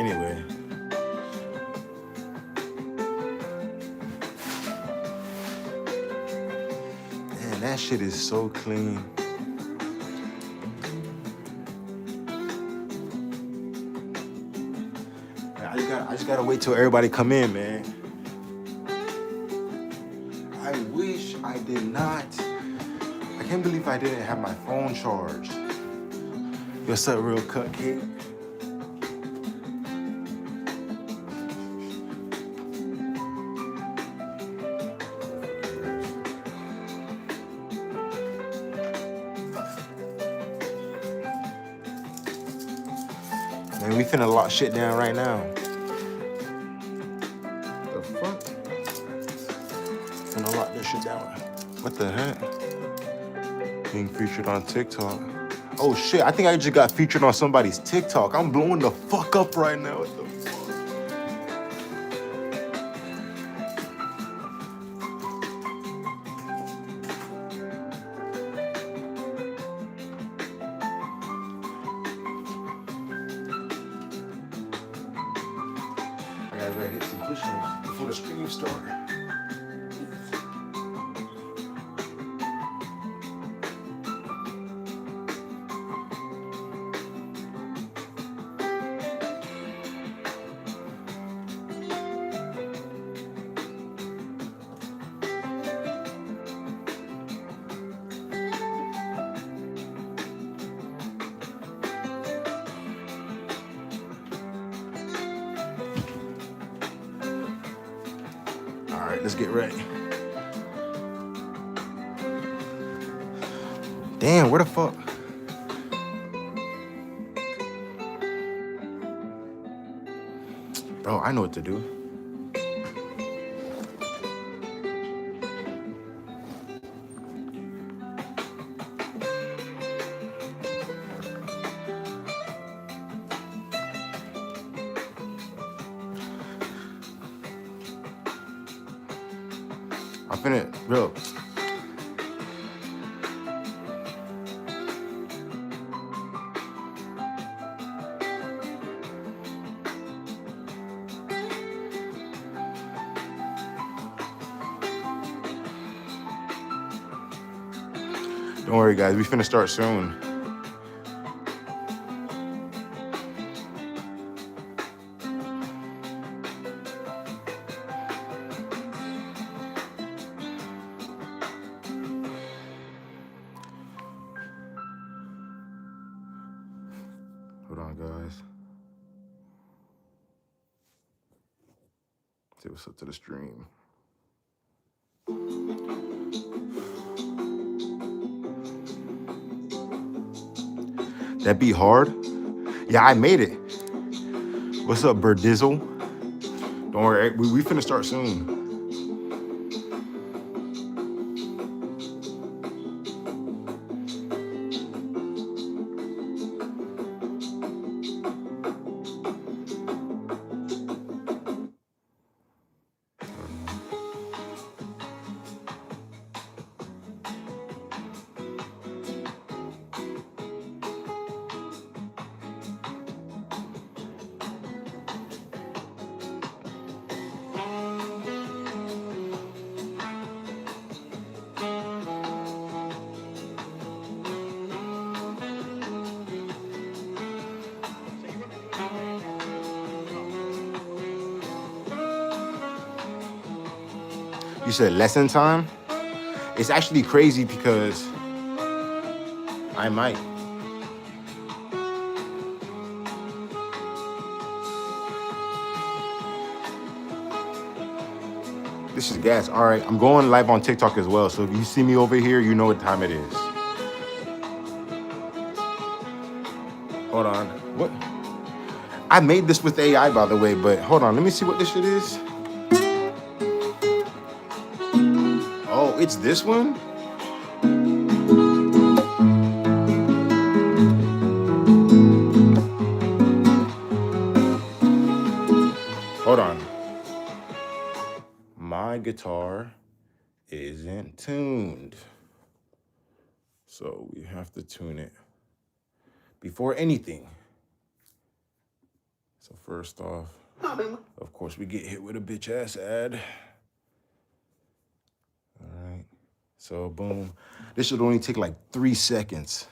Anyway. Man, that shit is so clean. I just gotta wait till everybody come in, man. I wish I did not. I can't believe I didn't have my phone charged. What's up, real cupcake? Man, we finna lock shit down right now. The fuck? Finna lock this shit down. What the heck? Being featured on TikTok. Oh shit, I think I just got featured on somebody's TikTok. I'm blowing the fuck up right now. What the fuck? I gotta hit some push-ups before the stream starts. All right, let's get ready. Damn, where the fuck? Bro, I know what to do. I'm finna, bro. Don't worry, guys. We finna start soon. Hold on, guys. See what's up to the stream. That beat hard? Yeah, I made it. What's up, Birdizzle? Don't worry, we finna start soon. You said lesson time? It's actually crazy because I might. This is gas. All right, I'm going live on TikTok as well. So if you see me over here, you know what time it is. Hold on. What? I made this with AI, by the way, but hold on. Let me see what this shit is. Oh, it's this one? Hold on. My guitar isn't tuned. So we have to tune it before anything. So first off, of course, we get hit with a bitch ass ad. All right. So boom. This should only take like 3 seconds.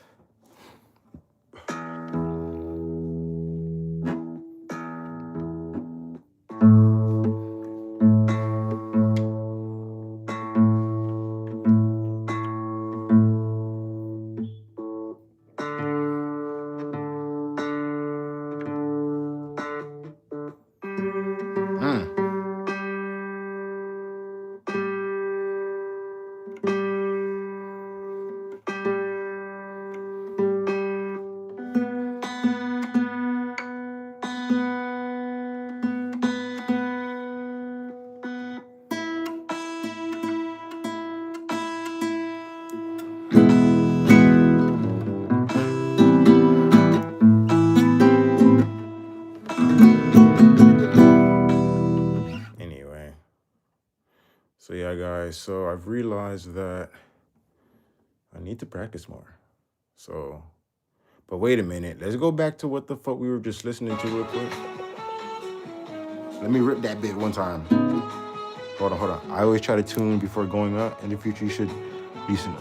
Anyway. So yeah, guys. So I've realized that I need to practice more. So, but wait a minute. Let's go back to what the fuck we were just listening to real quick. Let me rip that bit one time. Hold on. I always try to tune before going up. In the future, you should listen.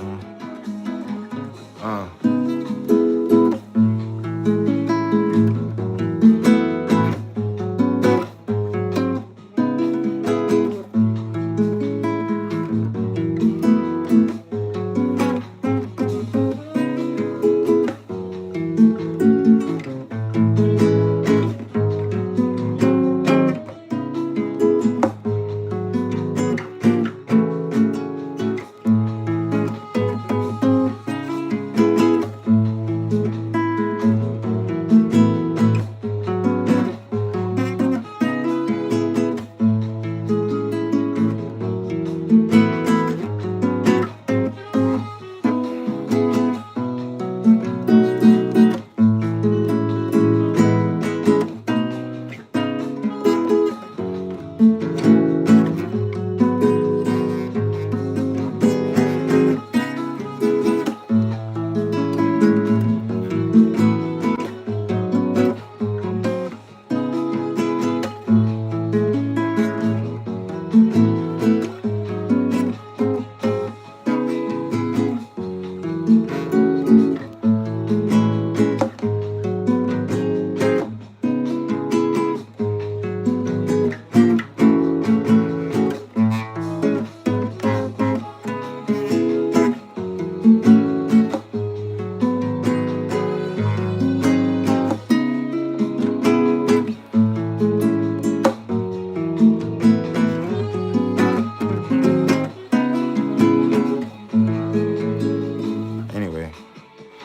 Anyway,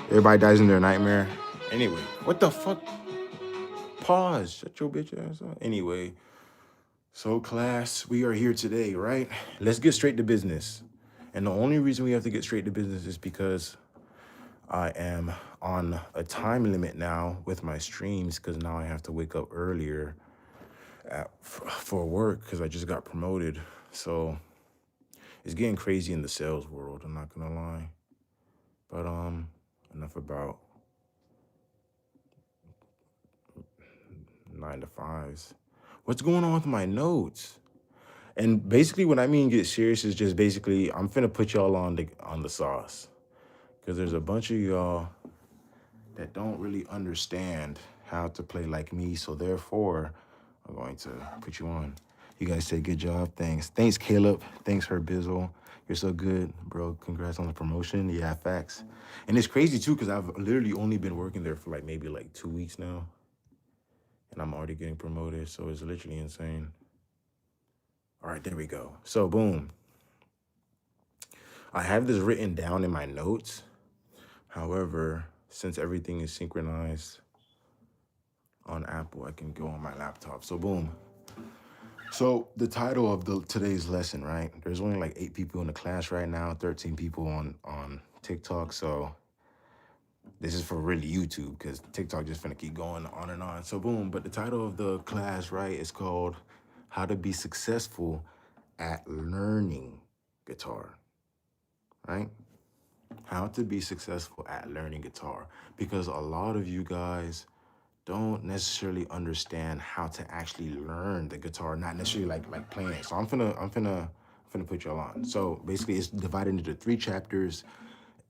everybody dies in their nightmare. Anyway, what the fuck? Pause. Shut your bitch ass up. Anyway, so class, we are here today, right? Let's get straight to business. And the only reason we have to get straight to business is because I am on a time limit now with my streams because now I have to wake up earlier for work because I just got promoted. So it's getting crazy in the sales world, I'm not gonna lie. But enough about 9 to 5s. What's going on with my notes? And basically what I mean get serious is just basically I'm finna put y'all on the sauce. Because there's a bunch of y'all that don't really understand how to play like me. So therefore, I'm going to put you on. You guys say good job. Thanks. Thanks, Caleb. Thanks, Herbizzle. You're so good, bro. Congrats on the promotion. Yeah, facts. And it's crazy too, because I've literally only been working there for like maybe like 2 weeks now. And I'm already getting promoted. So it's literally insane. All right, there we go. So boom. I have this written down in my notes. However, since everything is synchronized on Apple, I can go on my laptop. So boom. So the title of today's lesson, right? There's only like 8 people in the class right now, 13 people on TikTok. So this is for really YouTube because TikTok just finna keep going on and on. So boom. But the title of the class, right, is called How to Be Successful at Learning Guitar, right? How to be successful at learning guitar. Because a lot of you guys don't necessarily understand how to actually learn the guitar, not necessarily like playing it. So I'm finna put y'all on. So basically it's divided into 3 chapters,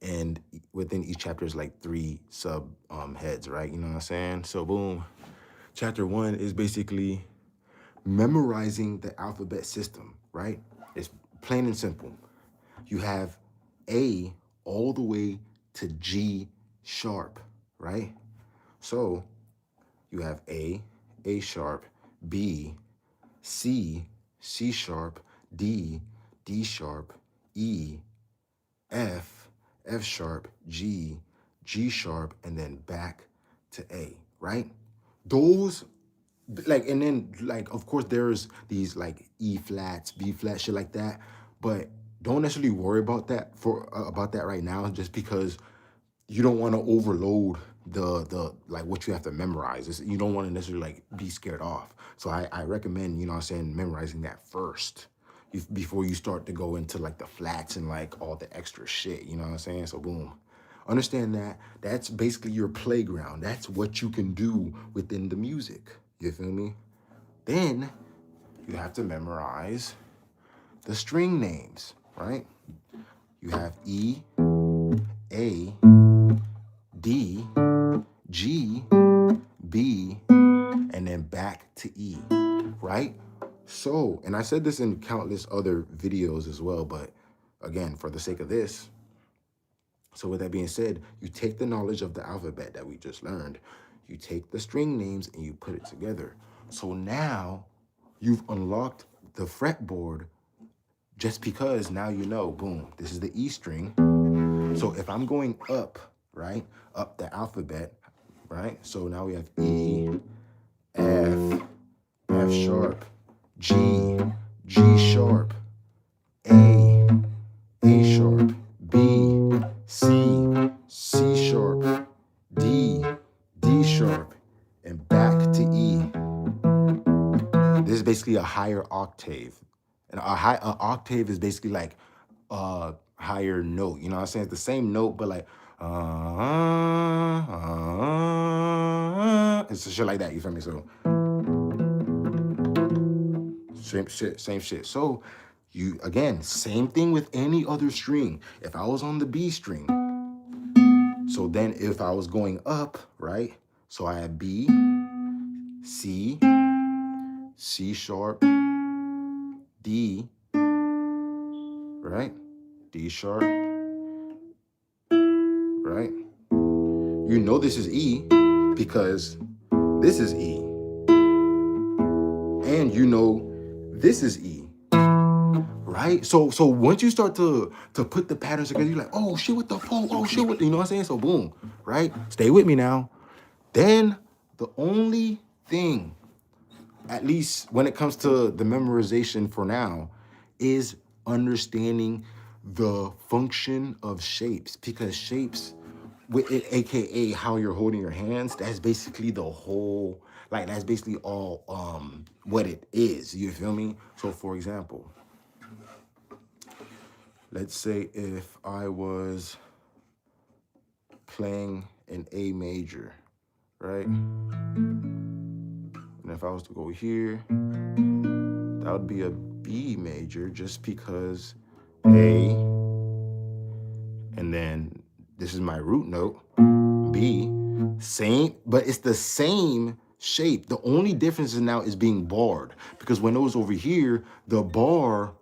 and within each chapter is like 3 sub heads, right? You know what I'm saying? So boom. Chapter 1 is basically memorizing the alphabet system, right? It's plain and simple. You have A all the way to G sharp, right? So you have A sharp, B, C, C sharp, D, D sharp, E, F, F sharp, G, G sharp, and then back to A, right? Those, like, and then like of course there's these like E flats, B flat, shit like that, but don't necessarily worry about that right now, just because you don't want to overload the like what you have to memorize. You don't want to necessarily like be scared off. So I recommend, you know what I'm saying, memorizing that first before you start to go into like the flats and like all the extra shit, you know what I'm saying? So boom. Understand that that's basically your playground. That's what you can do within the music. You feel me? Then you have to memorize the string names, right? You have E, A, D, G, B, and then back to E, right? So, and I said this in countless other videos as well, but again, for the sake of this, so with that being said, you take the knowledge of the alphabet that we just learned, you take the string names and you put it together. So now you've unlocked the fretboard, just because now you know, boom, this is the E string. So if I'm going up, right, up the alphabet, right? So now we have E, F, F sharp, G, G sharp, A, A sharp, B, C, C sharp, D, D sharp, and back to E. This is basically a higher octave. And an octave is basically like a higher note. You know what I'm saying? It's the same note, but like, it's shit like that. You feel me? So, same shit. So, you, again, same thing with any other string. If I was on the B string, so then if I was going up, right? So I have B, C, C sharp, D, right? D sharp, right? You know this is E because this is E. And you know this is E, right? So once you start to put the patterns together, you're like, oh shit, what the fuck? Oh shit, what, you know what I'm saying? So boom, right? Stay with me now. Then the only thing, at least when it comes to the memorization for now, is understanding the function of shapes, because shapes, with it, aka how you're holding your hands, that's basically the whole, like that's basically all what it is. You feel me? So for example, let's say if I was playing an A major, right? And if I was to go here, that would be a B major, just because A, and then this is my root note, B, same, but it's the same shape. The only difference is now is being barred, because when it was over here, the bar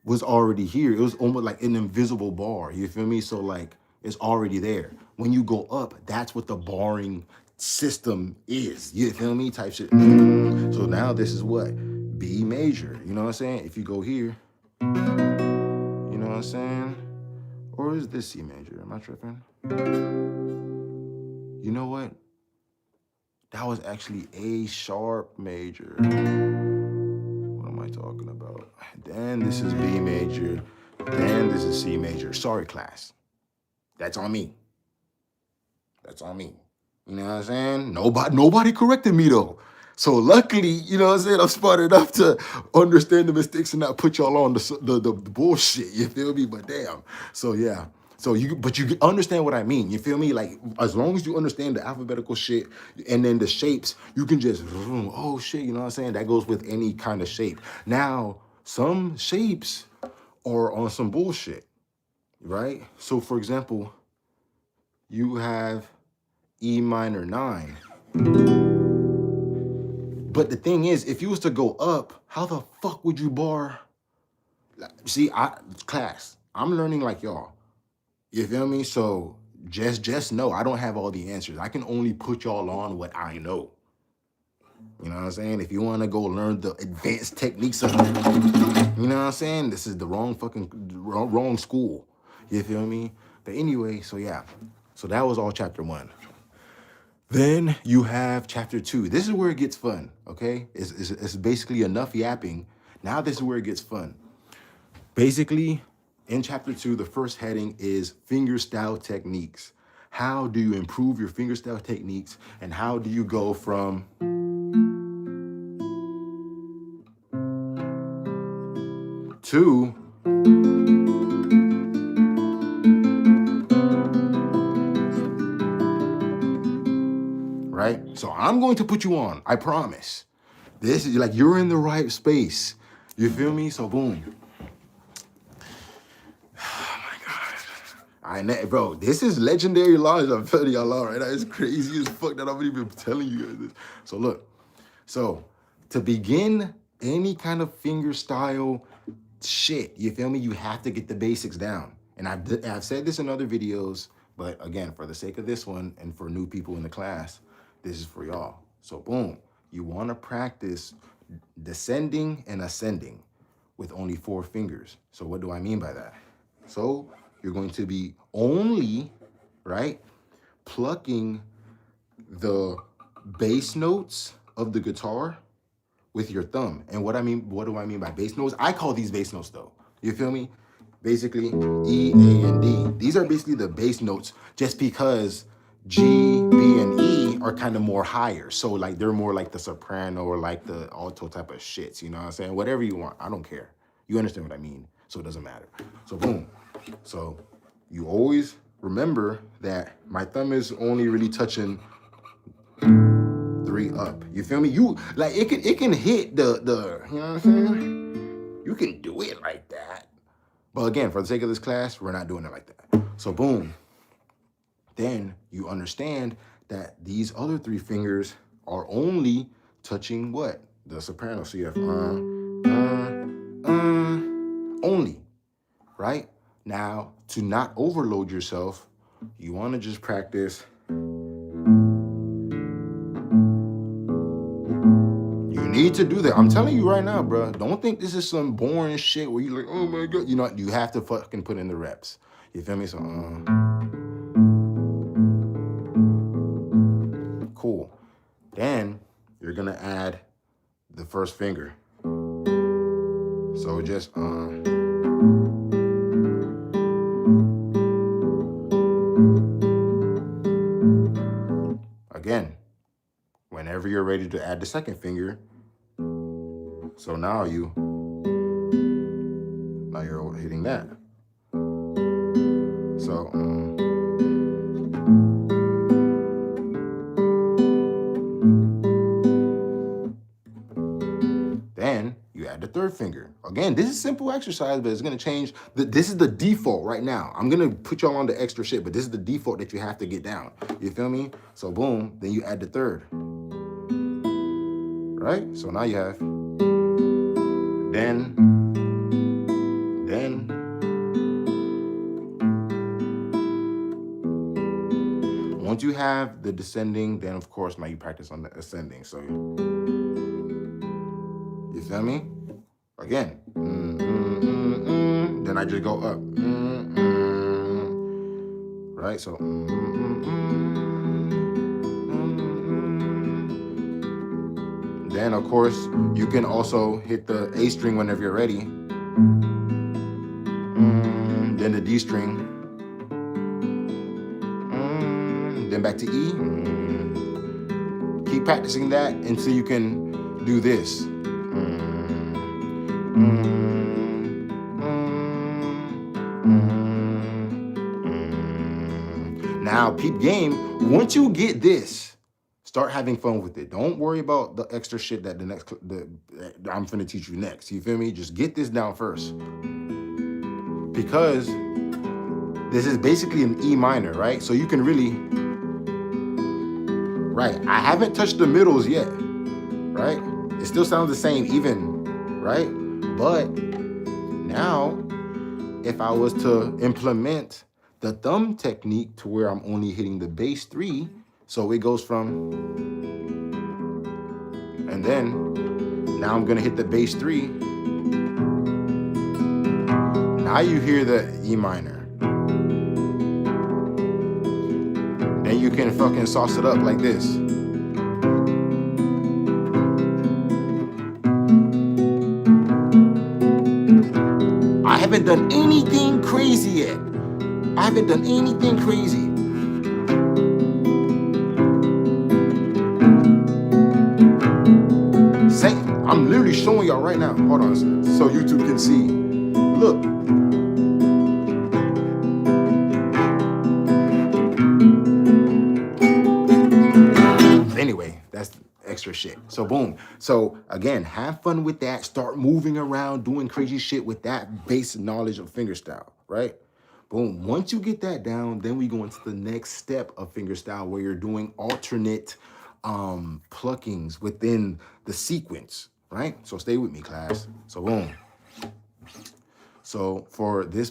was already here. It was almost like an invisible bar. You feel me? So like it's already there. When you go up, that's what the barring system is. You feel me? Type shit. So now this is what? B major. You know what I'm saying? If you go here, you know what I'm saying? Or is this C major? Am I tripping? You know what? That was actually A sharp major. What am I talking about? Then this is B major. Then this is C major. Sorry, class. That's on me. That's on me. You know what I'm saying? Nobody corrected me though. So luckily, you know what I'm saying, I'm smart enough to understand the mistakes and not put y'all on the bullshit. You feel me? But damn. So yeah. So but you understand what I mean. You feel me? Like, as long as you understand the alphabetical shit and then the shapes, you can just, oh shit, you know what I'm saying? That goes with any kind of shape. Now, some shapes are on some bullshit, right? So for example, you have E minor 9. But the thing is, if you was to go up, how the fuck would you bar? See, class, I'm learning like y'all. You feel me? So just know I don't have all the answers. I can only put y'all on what I know. You know what I'm saying? If you want to go learn the advanced techniques of, you know what I'm saying? This is the wrong school. You feel me? But anyway, so yeah. So that was all chapter 1. Then you have chapter 2. This is where it gets fun, okay? It's basically enough yapping. Now this is where it gets fun. Basically, in chapter 2, the first heading is fingerstyle techniques. How do you improve your fingerstyle techniques, and how do you go from to right? So I'm going to put you on, I promise. This is like, you're in the right space. You feel me? So boom. Bro, this is legendary knowledge. I'm telling y'all all right now. It's crazy as fuck that I'm even telling you guys this. So look, so to begin any kind of finger style shit, you feel me? You have to get the basics down. And I've said this in other videos, but again, for the sake of this one and for new people in the class, this is for y'all. So boom, you want to practice descending and ascending with only 4 fingers. So what do I mean by that? So you're going to be only, right, plucking the bass notes of the guitar with your thumb. And what do I mean by bass notes? I call these bass notes though. You feel me? Basically, E, A, and D. These are basically the bass notes just because G, B, and E are kind of more higher. So like they're more like the soprano or like the alto type of shits, you know what I'm saying? Whatever you want, I don't care. You understand what I mean? So it doesn't matter. So boom. So you always remember that my thumb is only really touching 3 up. You feel me? You like it can hit the you know what I'm saying? You can do it like that. But again, for the sake of this class, we're not doing it like that. So boom. Then you understand that these other 3 fingers are only touching what? The soprano. So you have only, right? Now, to not overload yourself, you want to just practice. You need to do that. I'm telling you right now, bro. Don't think this is some boring shit where you're like, oh my God. You know, you have to fucking put in the reps. You feel me? So, cool. Then you're going to add the first finger. So just, again, whenever you're ready to add the second finger. So now you're hitting that. So, then you add the third finger. Again, this is simple exercise, but it's gonna change. This is the default right now. I'm gonna put y'all on the extra shit, but this is the default that you have to get down. You feel me? So boom, then you add the third. Right? So now you have then. Once you have the descending, then of course now you practice on the ascending. So you feel me? Again. Then I just go up. Right? So then of course you can also hit the A string whenever you're ready. Then the D string. Then back to E. Keep practicing that until you can do this. Now, peep game, once you get this, start having fun with it. Don't worry about the extra shit that I'm finna teach you next. You feel me? Just get this down first. Because this is basically an E minor, right? So you can really, right? I haven't touched the middles yet, right? It still sounds the same even, right? But now, if I was to implement the thumb technique to where I'm only hitting the bass 3, so it goes from, and then now I'm gonna hit the bass 3. Now you hear the E minor. Then you can fucking sauce it up like this. I haven't done anything crazy yet. I haven't done anything crazy. I'm literally showing y'all right now. Hold on, so YouTube can see. Look. Anyway, that's extra shit. So boom. So again, have fun with that. Start moving around, doing crazy shit with that basic knowledge of fingerstyle, right? Boom. Once you get that down, then we go into the next step of fingerstyle where you're doing alternate pluckings within the sequence, right? So stay with me, class. So boom. So for this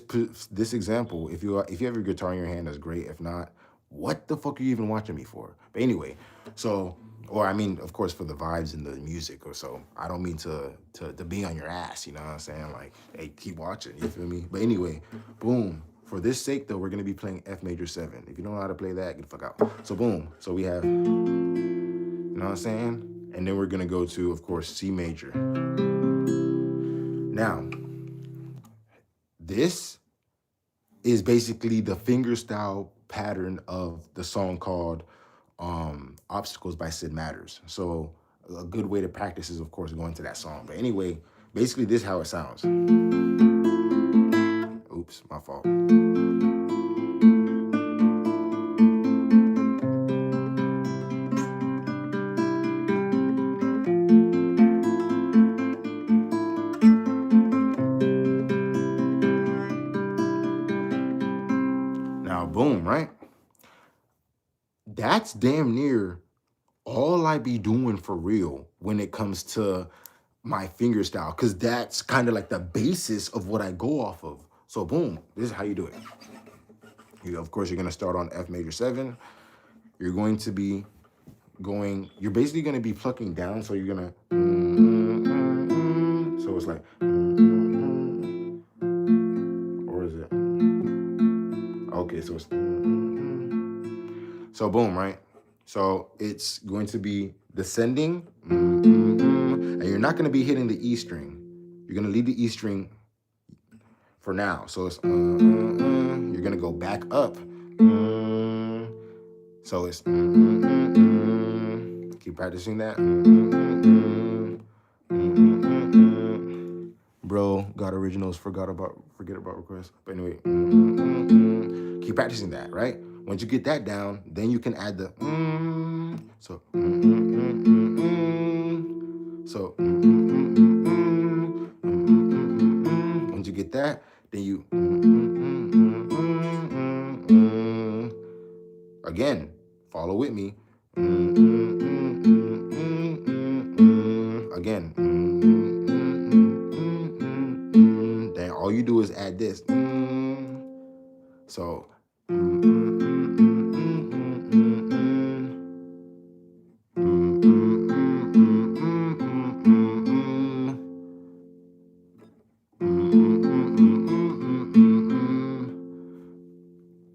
example, if you have your guitar in your hand, that's great. If not, what the fuck are you even watching me for? But anyway, so, or I mean, of course, for the vibes and the music or so. I don't mean to be on your ass, you know what I'm saying? Like, hey, keep watching, you feel me? But anyway, boom. For this sake, though, we're gonna be playing F major 7. If you don't know how to play that, get the fuck out. So boom. So we have, you know what I'm saying? And then we're gonna go to, of course, C major. Now, this is basically the fingerstyle pattern of the song called Obstacles by Sid Matters. So a good way to practice is, of course, going to that song. But anyway, basically this is how it sounds. Oops, my fault. Now, boom, right? That's damn near all I be doing for real when it comes to my fingerstyle, because that's kind of like the basis of what I go off of. So boom, this is how you do it. Of course, you're gonna start on F major 7. You're going to be going, you're basically gonna be plucking down. So you're gonna, so it's like, or is it? Okay, so it's, so boom, right? So it's going to be descending, and you're not gonna be hitting the E string. You're gonna leave the E string for now. So it's, you're gonna go back up. So it's, keep practicing that. Bro, got originals, forget about requests. But anyway, keep practicing that, right? Once you get that down, then you can add the so so once you get that, then you again, follow with me. Again. Then all you do is add this. So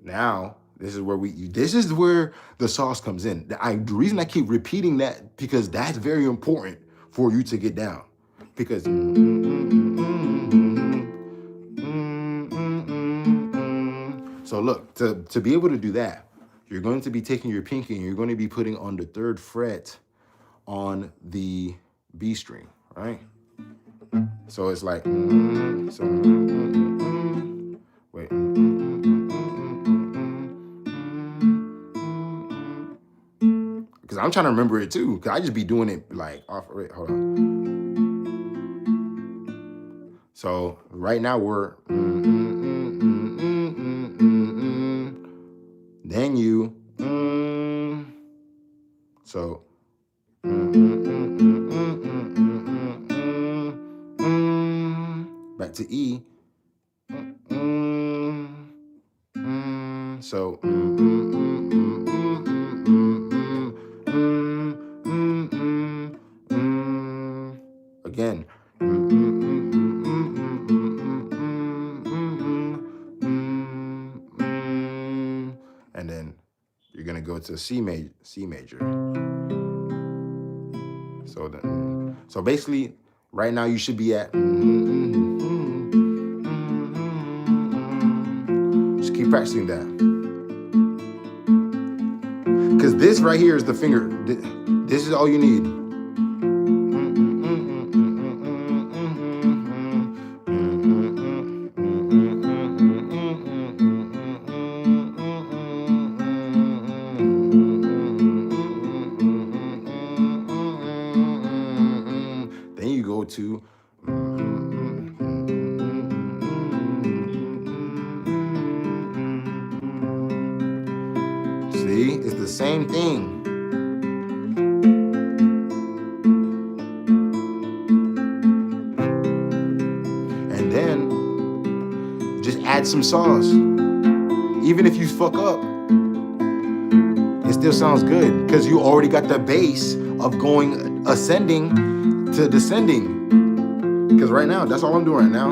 now this is where the sauce comes in. The reason I keep repeating that, because that's very important for you to get down. Because so look, to be able to do that, you're going to be taking your pinky and you're going to be putting on the 3rd fret on the B string, right? So it's like, wait. I'm trying to remember it too, because I just be doing it like off. Wait, hold on. So right now we're then you so back to E. So again. And then you're gonna go to C major. So basically, right now you should be at. Just keep practicing that. Because this right here is the finger. This is all you need. Then you go to. See, it's the same thing. And then just add some sauce. Even if you fuck up, it still sounds good because you already got the base of going ascending to descending. Because right now, that's all I'm doing right now.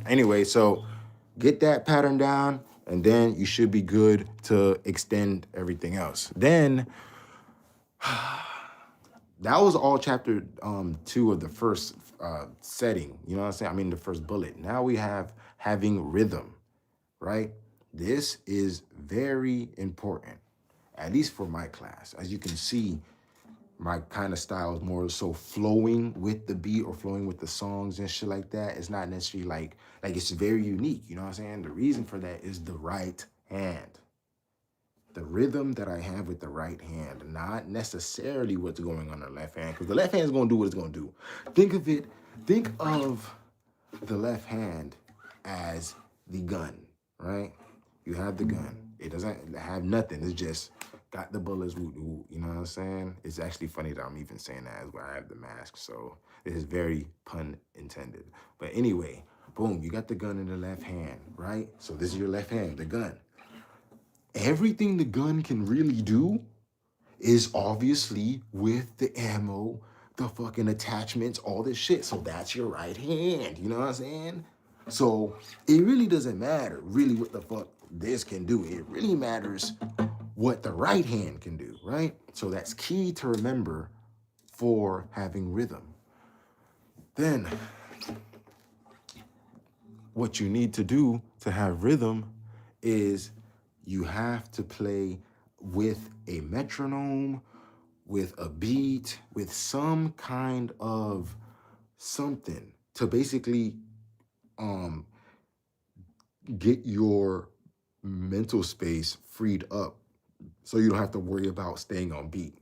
Anyway, so get that pattern down, and then you should be good to extend everything else. Then, that was all chapter 2 of the first setting. You know what I'm saying? I mean, the first bullet. Now we have having rhythm, right? This is very important, at least for my class. As you can see, my kind of style is more so flowing with the beat or flowing with the songs and shit like that. It's not necessarily like it's very unique. You know what I'm saying? The reason for that is the right hand. The rhythm that I have with the right hand, not necessarily what's going on the left hand, because the left hand is going to do what it's going to do. Think of the left hand as the gun, right? You have the gun. It doesn't have nothing. It's just got the bullets, you know what I'm saying? It's actually funny that I'm even saying that as well. I have the mask, so this is very pun intended. But anyway, boom, you got the gun in the left hand, right? So this is your left hand, the gun. Everything the gun can really do is obviously with the ammo, the fucking attachments, all this shit. So that's your right hand, you know what I'm saying? So it really doesn't matter really what the fuck this can do. It really matters what the right hand can do, right? So that's key to remember for having rhythm. Then what you need to do to have rhythm is you have to play with a metronome, with a beat, with some kind of something to basically get your mental space freed up so you don't have to worry about staying on beat.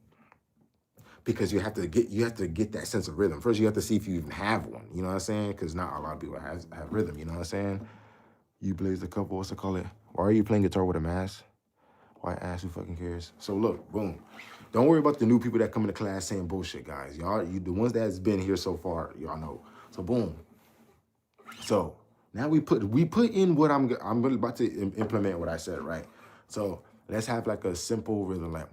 Because you have to get that sense of rhythm. First, you have to see if you even have one. You know what I'm saying? Because not a lot of people have rhythm. You know what I'm saying? You blazed a couple. What's it called? Why are you playing guitar with a mask? Why ask? Who fucking cares? So look, boom. Don't worry about the new people that come into class saying bullshit, guys. Y'all, the ones that's been here so far, y'all know. So boom. So now we put in what I'm about to implement what I said, right? So let's have like a simple rhythm, like.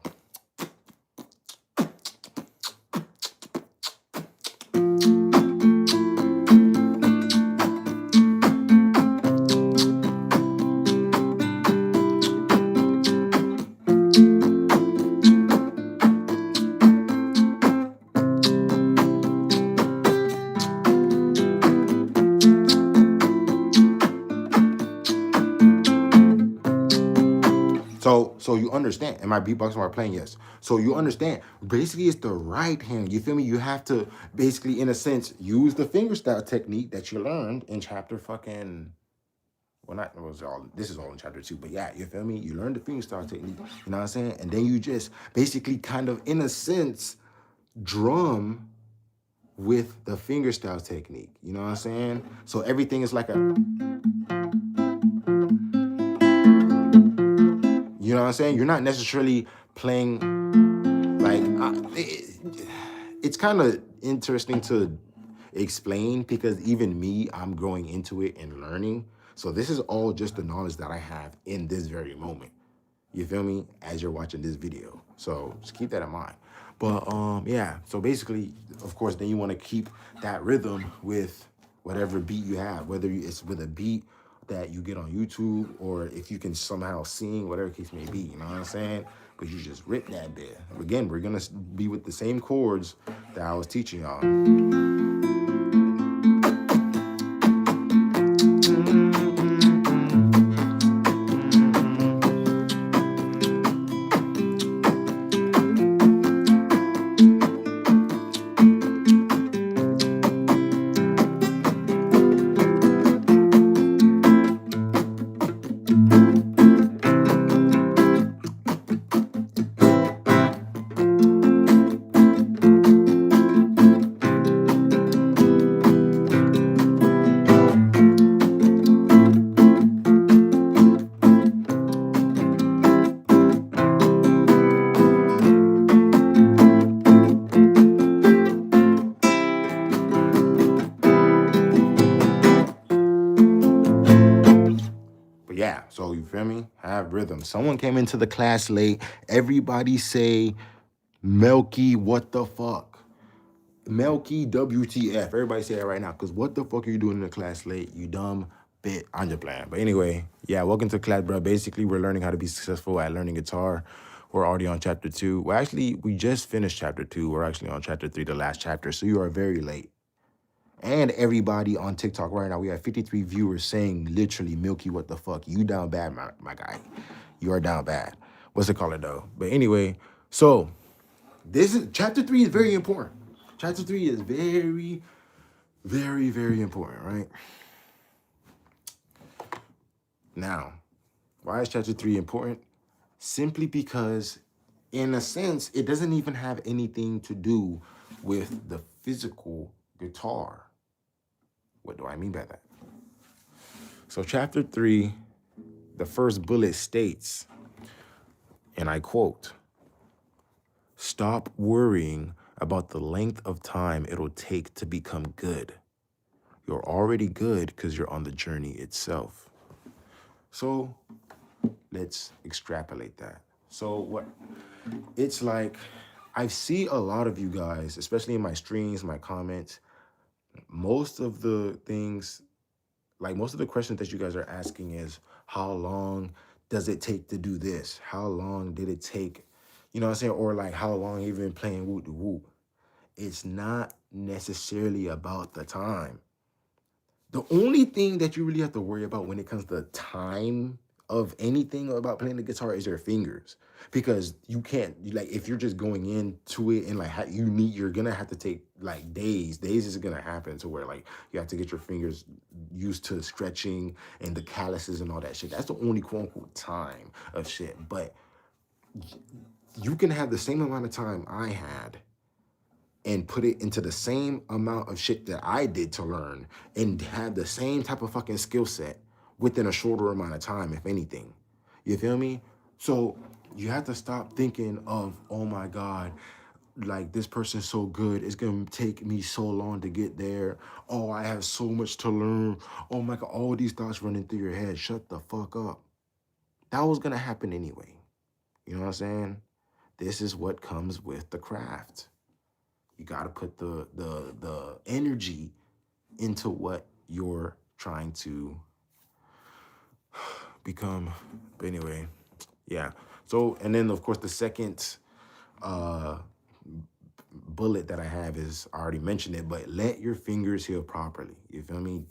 So you understand. Am I beatboxing while playing? Yes. So you understand. Basically, it's the right hand. You feel me? You have to basically, in a sense, use the fingerstyle technique that you learned in chapter fucking. Well, not it was all. This is all in chapter 2, but yeah, you feel me? You learn the fingerstyle technique. You know what I'm saying? And then you just basically, kind of, in a sense, drum with the fingerstyle technique. You know what I'm saying? So everything is like a. You know what I'm saying? You're not necessarily playing like it's kind of interesting to explain because even me, I'm growing into it and learning. So this is all just the knowledge that I have in this very moment. You feel me? As you're watching this video. So just keep that in mind. But yeah, so basically, of course, then you want to keep that rhythm with whatever beat you have, whether it's with a beat that you get on YouTube or if you can somehow sing, whatever case may be, you know what I'm saying? But you just rip that bit. Again, we're gonna be with the same chords that I was teaching y'all. But yeah, so you feel me? Have rhythm. Someone came into the class late. Everybody say, Melky, what the fuck? Melky, WTF. Everybody say that right now. Because what the fuck are you doing in the class late? You dumb bit. I'm just playing. But anyway, yeah, welcome to class, bro. Basically, we're learning how to be successful at learning guitar. We're already on chapter 2. Well, actually, we just finished chapter 2. We're actually on chapter 3, the last chapter. So you are very late. And everybody on TikTok right now, we have 53 viewers saying literally, Milky, what the fuck? You down bad, my guy. You are down bad. What's it called though? But anyway, so this is chapter 3 is very important. Chapter 3 is very, very, very important, right? Now, why is chapter 3 important? Simply because, in a sense, it doesn't even have anything to do with the physical guitar. What do I mean by that? So chapter 3, the first bullet states, and I quote, "Stop worrying about the length of time it'll take to become good. You're already good because you're on the journey itself." So let's extrapolate that. So what it's like, I see a lot of you guys, especially in my streams, my comments, most of the things, like most of the questions that you guys are asking is, how long does it take to do this? How long did it take? You know what I'm saying? Or like, how long have you been playing whoop de whoop? It's not necessarily about the time. The only thing that you really have to worry about when it comes to time of anything about playing the guitar is your fingers. Because you can't, like, if you're just going into it and like you're gonna have to take like days. Days is gonna happen to where like you have to get your fingers used to stretching and the calluses and all that shit. That's the only quote unquote time of shit. But you can have the same amount of time I had and put it into the same amount of shit that I did to learn and have the same type of fucking skill set within a shorter amount of time, if anything. You feel me? So you have to stop thinking of, oh my God, like this person's so good, it's gonna take me so long to get there. Oh, I have so much to learn. Oh my God, all these thoughts running through your head. Shut the fuck up. That was gonna happen anyway. You know what I'm saying? This is what comes with the craft. You got to put the energy into what you're trying to become. But anyway, yeah. So, and then of course the second bullet that I have is, I already mentioned it, but let your fingers heal properly. You feel me?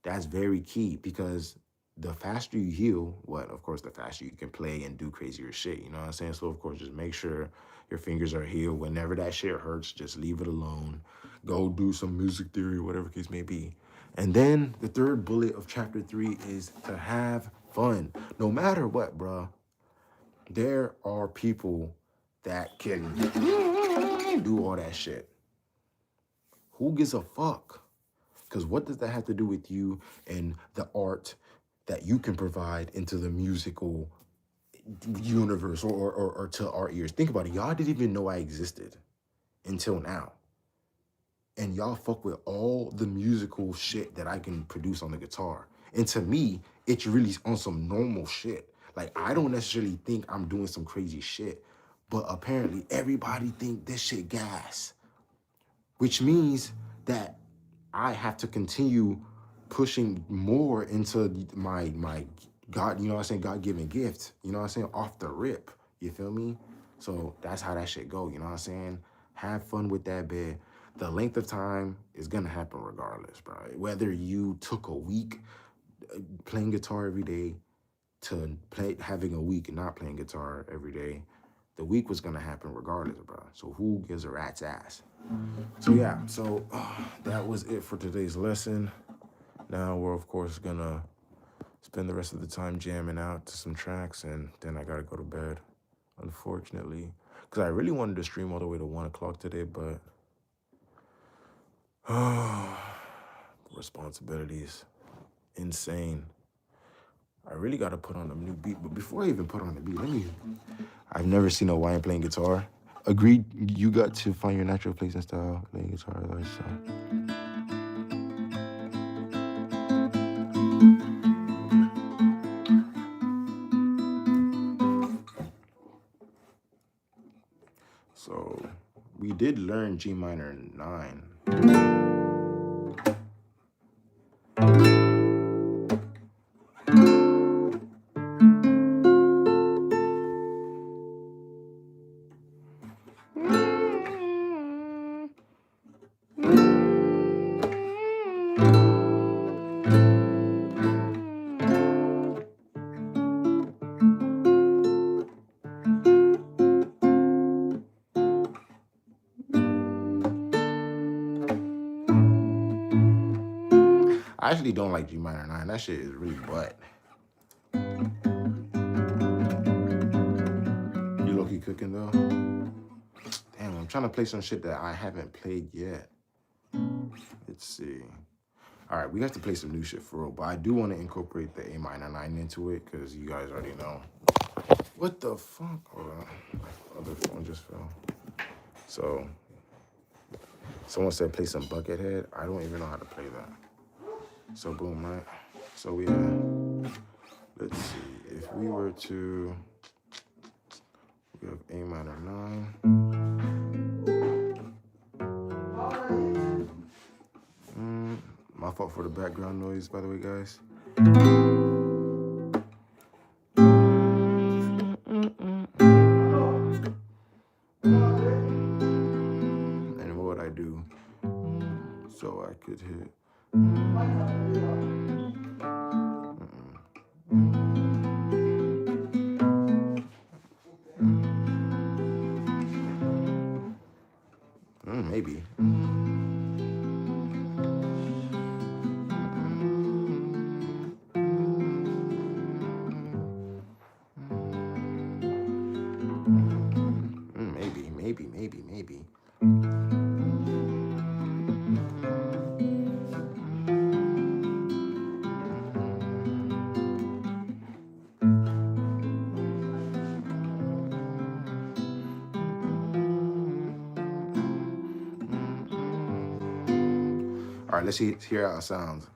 That's very key because the faster you heal, of course, the faster you can play and do crazier shit. You know what I'm saying? So, of course, just make sure your fingers are healed. Whenever that shit hurts, just leave it alone. Go do some music theory, whatever case may be. And then the third bullet of chapter 3 is to have fun. No matter what, bro. There are people that can do all that shit. Who gives a fuck? Because what does that have to do with you and the art that you can provide into the musical universe or to our ears? Think about it. Y'all didn't even know I existed until now. And y'all fuck with all the musical shit that I can produce on the guitar. And to me, it's really on some normal shit. Like, I don't necessarily think I'm doing some crazy shit, but apparently everybody think this shit gas, which means that I have to continue pushing more into my God, you know what I'm saying, God-given gift, you know what I'm saying, off the rip, you feel me? So that's how that shit go, you know what I'm saying? Have fun with that bit. The length of time is gonna happen regardless, bro. Whether you took a week playing guitar every day to having a week not playing guitar every day, the week was gonna happen regardless, bro. So who gives a rat's ass? So yeah, that was it for today's lesson. Now we're of course gonna spend the rest of the time jamming out to some tracks, and then I gotta go to bed, unfortunately, because I really wanted to stream all the way to 1 o'clock today, but responsibilities, insane. I really gotta put on a new beat, but before I even put on the beat, I've never seen a Hawaiian playing guitar. Agreed, you got to find your natural place and style playing guitar. So we did learn G minor 9. I actually don't like G minor 9. That shit is really butt. You low-key cooking though? Damn, I'm trying to play some shit that I haven't played yet. Let's see. All right, we have to play some new shit for real, but I do want to incorporate the A minor 9 into it because you guys already know. What the fuck? Hold on. My other phone just fell. So, someone said play some Buckethead. I don't even know how to play that. So boom, right? So we let's see, if we were to, we have A minor 9. My fault for the background noise, by the way, guys. And what would I do? So I could hit. Maybe. Maybe. All right, let's hear how it sounds.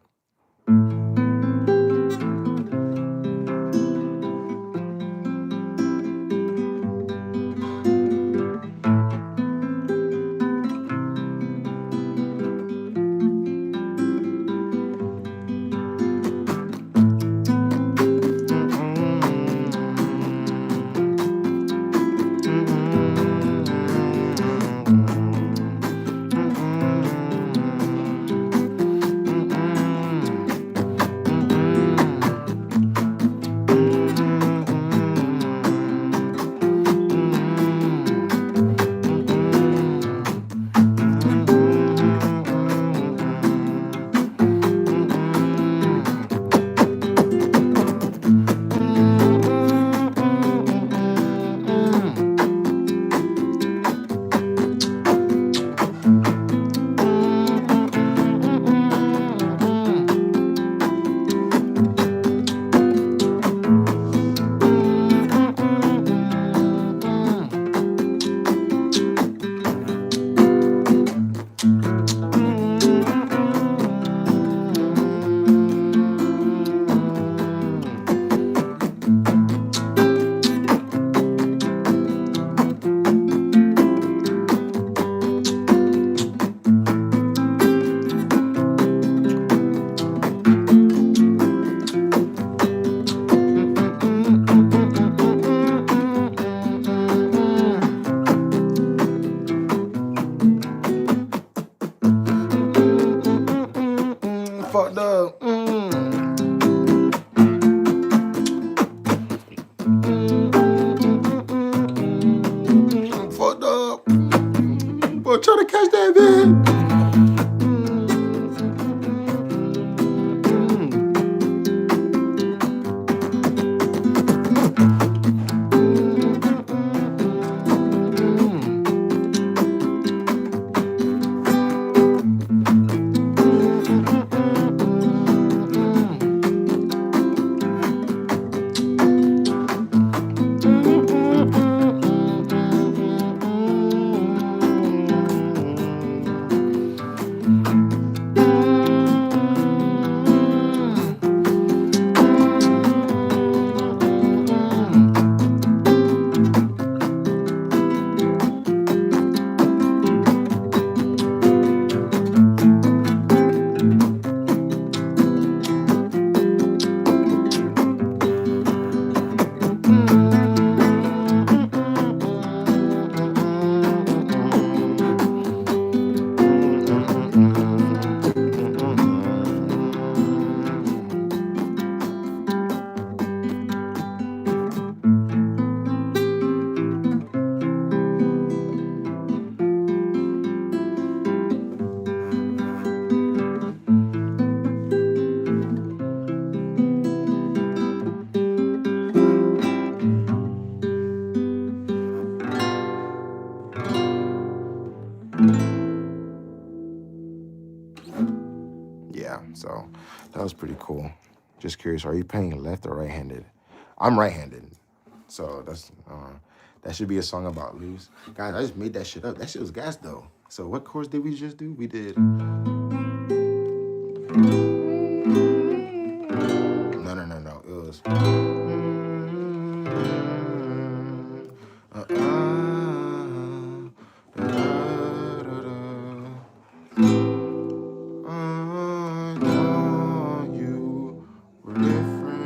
fucked up. Fucked up. Boy, try to catch that man. Yeah, so that was pretty cool. Just curious, are you playing left or right-handed? I'm right-handed, so that should be a song about lose. Guys, I just made that shit up. That shit was gas though. So what chords did we just do? We did no. It was you were different.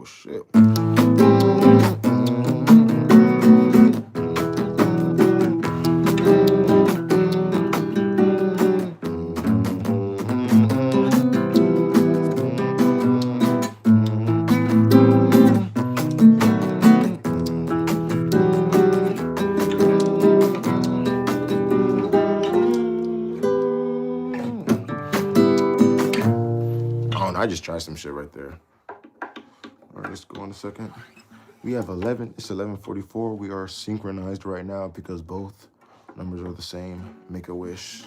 shit. I just tried some shit right there. All right, let's go in a second. We have 11. It's 11:44. We are synchronized right now because both numbers are the same. Make a wish.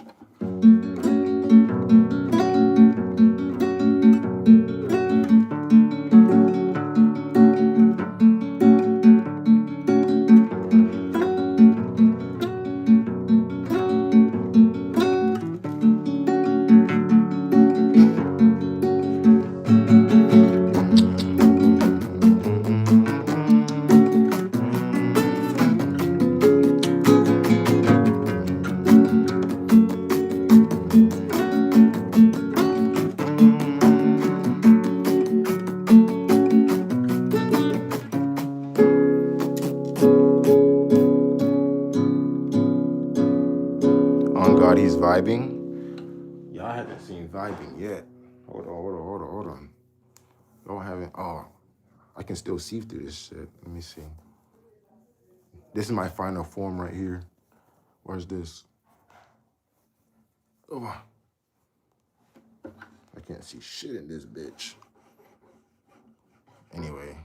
On God, he's vibing. Y'all haven't seen vibing yet. Hold on. Y'all haven't. Oh, I can still see through this shit. Let me see. This is my final form right here. Where's this? Oh, I can't see shit in this bitch. Anyway.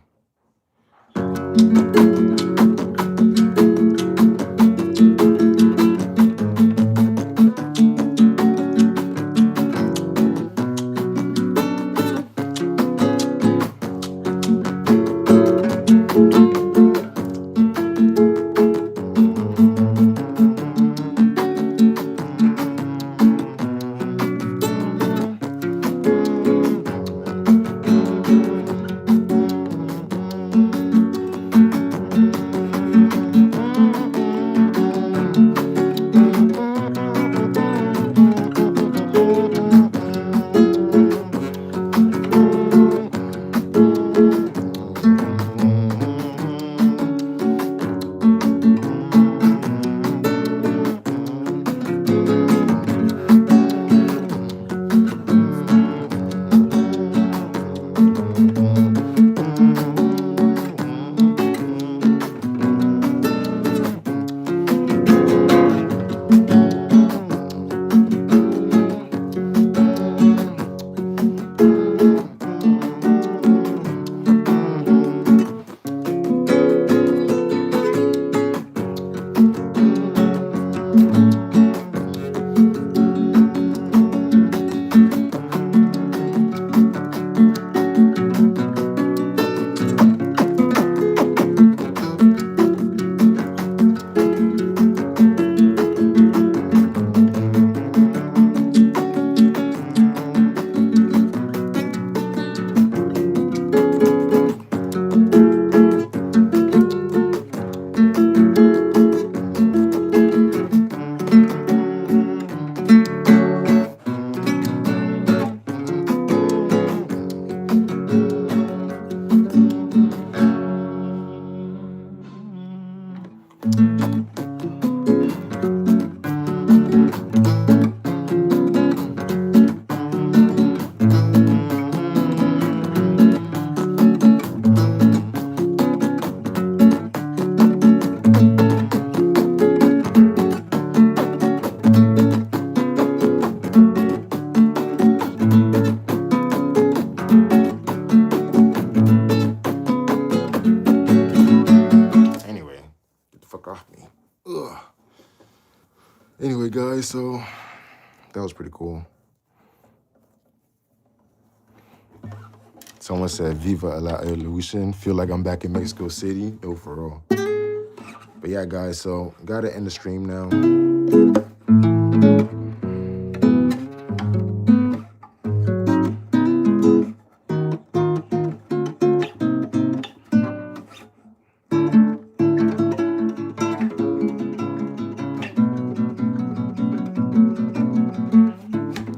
Anyway, guys, so that was pretty cool. Someone said, Viva la evolution. Feel like I'm back in Mexico City. No, for real. But yeah, guys, so gotta end the stream now.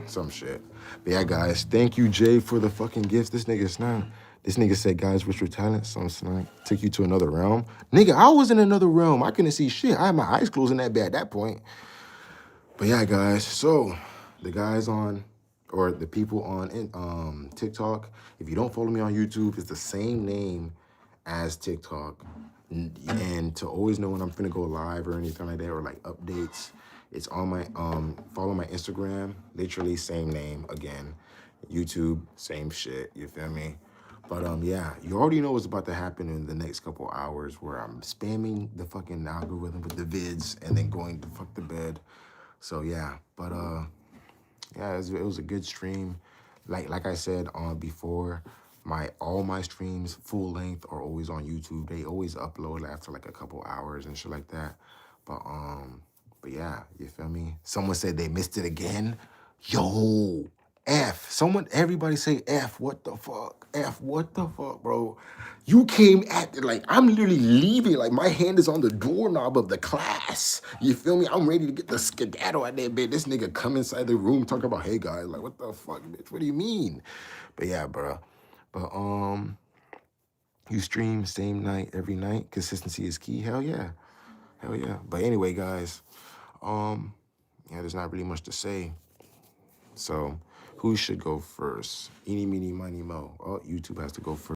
Some shit. But yeah, yeah, guys, thank you, Jay, for the fucking gifts. This nigga snap. This nigga said, guys, what's your talent? Some snap. Took you to another realm. Nigga, I was in another realm. I couldn't see shit. I had my eyes closed in that bed at that point. But yeah, guys, so the guys on, or the people on TikTok, if you don't follow me on YouTube, it's the same name as TikTok. And to always know when I'm finna go live or anything like that, or like updates, it's on my, follow my Instagram, literally same name again. YouTube, same shit, you feel me? But yeah, you already know what's about to happen in the next couple hours where I'm spamming the fucking algorithm with the vids and then going to fuck the bed. So yeah, but yeah, it was a good stream. Like I said before, all my streams full length are always on YouTube. They always upload after like a couple hours and shit like that. But yeah, you feel me? Someone said they missed it again. Yo, F. Everybody say F. What the fuck? F. What the fuck, bro? You came at it like I'm literally leaving. Like my hand is on the doorknob of the class. You feel me? I'm ready to get the skedaddle out there, bitch. This nigga come inside the room talking about, hey guys, like what the fuck, bitch? What do you mean? But yeah, bro. But you stream same night every night. Consistency is key. Hell yeah. Hell yeah. But anyway, guys, yeah, there's not really much to say. So who should go first? Eeny, meeny, miny, mo. Oh, YouTube has to go first.